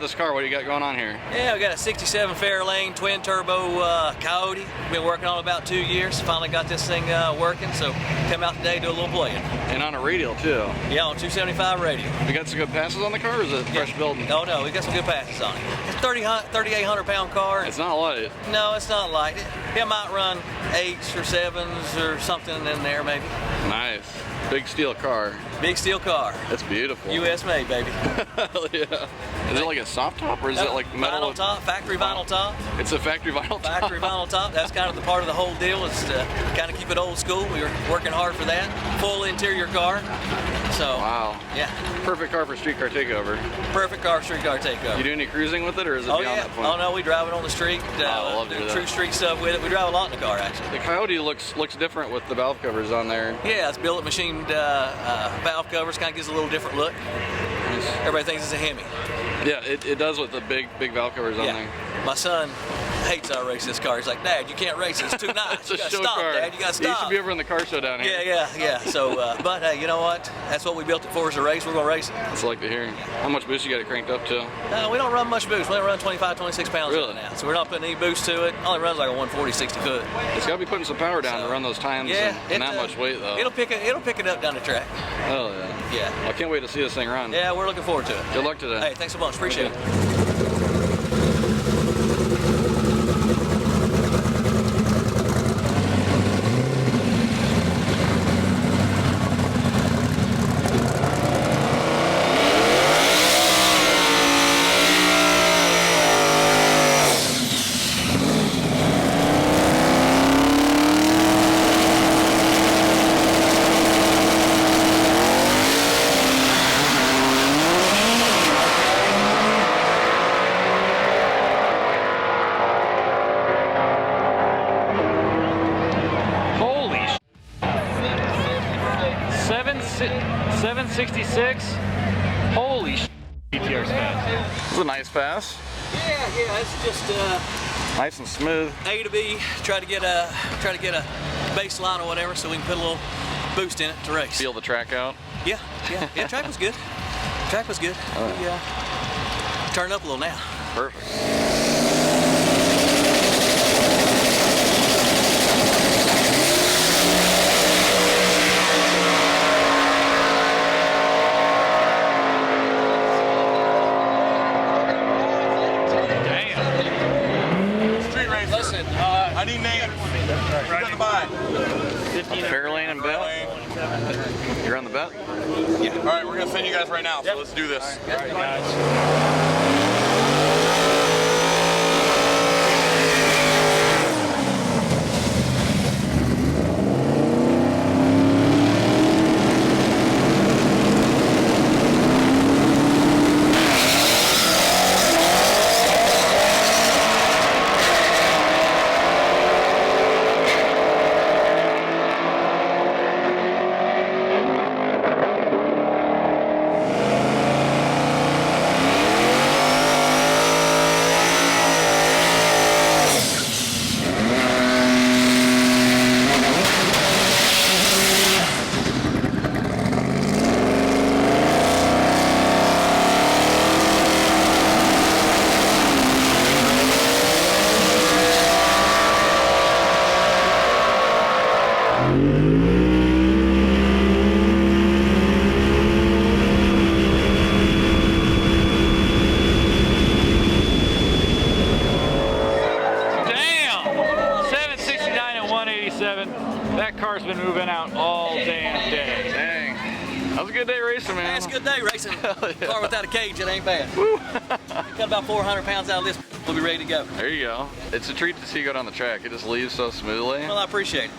this car. What do you got going on here? Yeah, we got a 67 Fairlane twin-turbo Coyote. Been working on it about 2 years. Finally got this thing working, so come out today, do a little playing. And on a radial too. Yeah, on 275 radial. You got some good passes on the car, or is it fresh building? Oh no, we got some good passes on it. It's a 3,800 pound car. It's not light. No, it's not light. It might run 8s or 7s or something in there maybe. Nice. Big steel car. Big steel car. That's beautiful. US made, baby. Hell yeah. Is it like a soft top, or is it like metal? Vinyl top, factory vinyl top. It's a factory vinyl top? Factory vinyl top. That's kind of the part of the whole deal, is to kind of keep it old school. We were working hard for that. Full interior car. So, wow. Yeah. Perfect car for street car takeover. Perfect car for street car takeover. You do any cruising with it, or is it beyond that point? Oh no, we drive it on the street. I love to do that. True street stuff with it. We drive a lot in the car, actually. The Coyote looks different with the valve covers on there. Yeah, it's billet machined valve covers. Kind of gives a little different look. Nice. Everybody thinks it's a Hemi. Yeah, it does with the big valve covers on there. My son hates I race this car. He's like, Dad, you can't race it. It's too nice. It's You a gotta show stop, car. Dad. You gotta stop. You should be over in the car show down here. Yeah. So, but hey, you know what? That's what we built it for, is a race. We're gonna race it. That's like to hear. How much boost you got it cranked up to? We don't run much boost. We only run 25, 26 pounds Really? now. So we're not putting any boost to it. Only runs like a 140, 60 foot. It's got to be putting some power down to run those times and that much weight though. It'll pick it up down the track. Oh yeah. Yeah. Well, I can't wait to see this thing run. Yeah, we're looking forward to it. Good luck today. Hey, thanks so much. Appreciate it. Holy sh! 766. Holy sh! BTR's fast. This is a nice pass. Yeah. It's just Nice and smooth. A to B. Try to get a baseline or whatever, so we can put a little boost in it to race. Feel the track out. Yeah. Track was good. Track was good. Yeah. Turn up a little now. Perfect. Listen, I need names. Who's on the buy? Fairlane and bet. You're on the bet? Yeah. All right, we're gonna send you guys right now. So let's do this. All right, guys. That car's been moving out all damn day. Dang. That was a good day racing, man. it's a good day racing. Yeah. Car without a cage, it ain't bad. Got about 400 pounds out of this. We'll be ready to go. There you go. It's a treat to see you go down the track. It just leaves so smoothly. Well, I appreciate it.